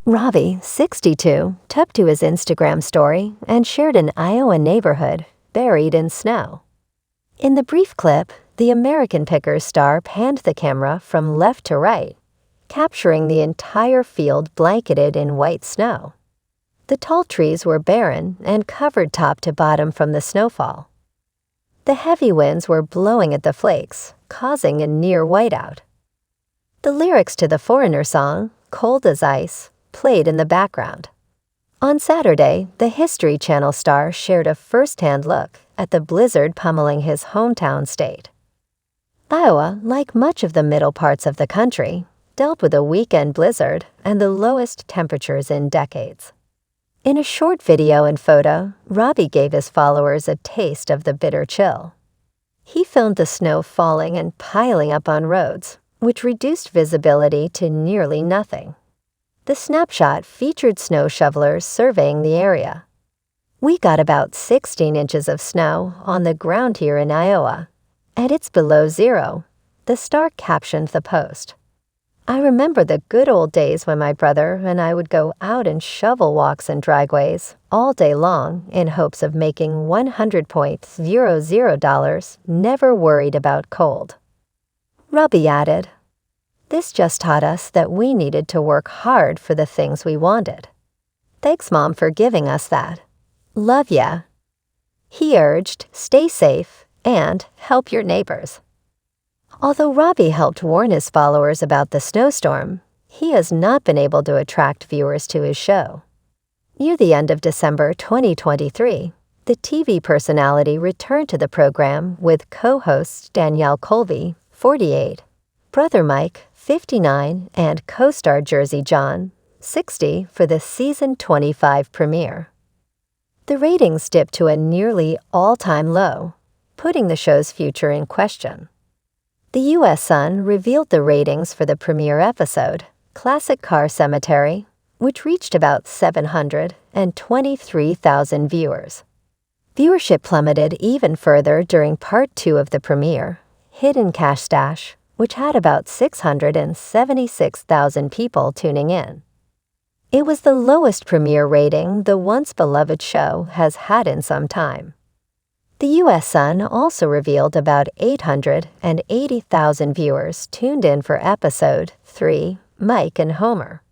Robbie, 62, took to his Instagram story and shared an Iowa neighborhood buried in snow. In the brief clip, the American Pickers star panned the camera from left to right, capturing the entire field blanketed in white snow. The tall trees were barren and covered top to bottom from the snowfall. The heavy winds were blowing at the flakes, causing a near whiteout. The lyrics to the Foreigner song, Cold as Ice, played in the background. On Saturday, the History Channel star shared a first-hand look at the blizzard pummeling his hometown state. Iowa, like much of the middle parts of the country, dealt with a weekend blizzard and the lowest temperatures in decades. In a short video and photo, Robbie gave his followers a taste of the bitter chill. He filmed the snow falling and piling up on roads, which reduced visibility to nearly nothing. The snapshot featured snow shovelers surveying the area. "We got about 16 inches of snow on the ground here in Iowa, and it's below zero," the star captioned the post. "I remember the good old days when my brother and I would go out and shovel walks and driveways all day long in hopes of making $100.00, never worried about cold." Robbie added, "This just taught us that we needed to work hard for the things we wanted. Thanks, Mom, for giving us that. Love ya." He urged, stay safe and help your neighbors. Although Robbie helped warn his followers about the snowstorm, he has not been able to attract viewers to his show. Near the end of December 2023, the TV personality returned to the program with co-hosts Danielle Colby, 48, brother Mike, 59, and co-star Jersey John, 60, for the season 25 premiere. The ratings dipped to a nearly all-time low, putting the show's future in question. The U.S. Sun revealed the ratings for the premiere episode, Classic Car Cemetery, which reached about 723,000 viewers. Viewership plummeted even further during Part 2 of the premiere, Hidden Cash Stash, which had about 676,000 people tuning in. It was the lowest premiere rating the once-beloved show has had in some time. The U.S. Sun also revealed about 880,000 viewers tuned in for Episode 3, Mike and Homer.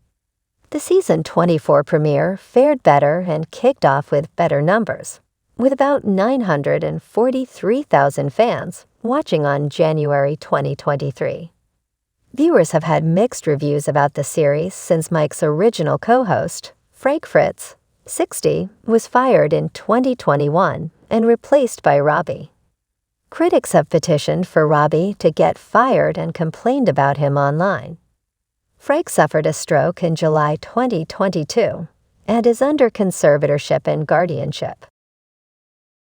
The season 24 premiere fared better and kicked off with better numbers, with about 943,000 fans watching on January 2023. Viewers have had mixed reviews about the series since Mike's original co-host, Frank Fritz, 60, was fired in 2021 and replaced by Robbie. Critics have petitioned for Robbie to get fired and complained about him online. Frank suffered a stroke in July 2022 and is under conservatorship and guardianship.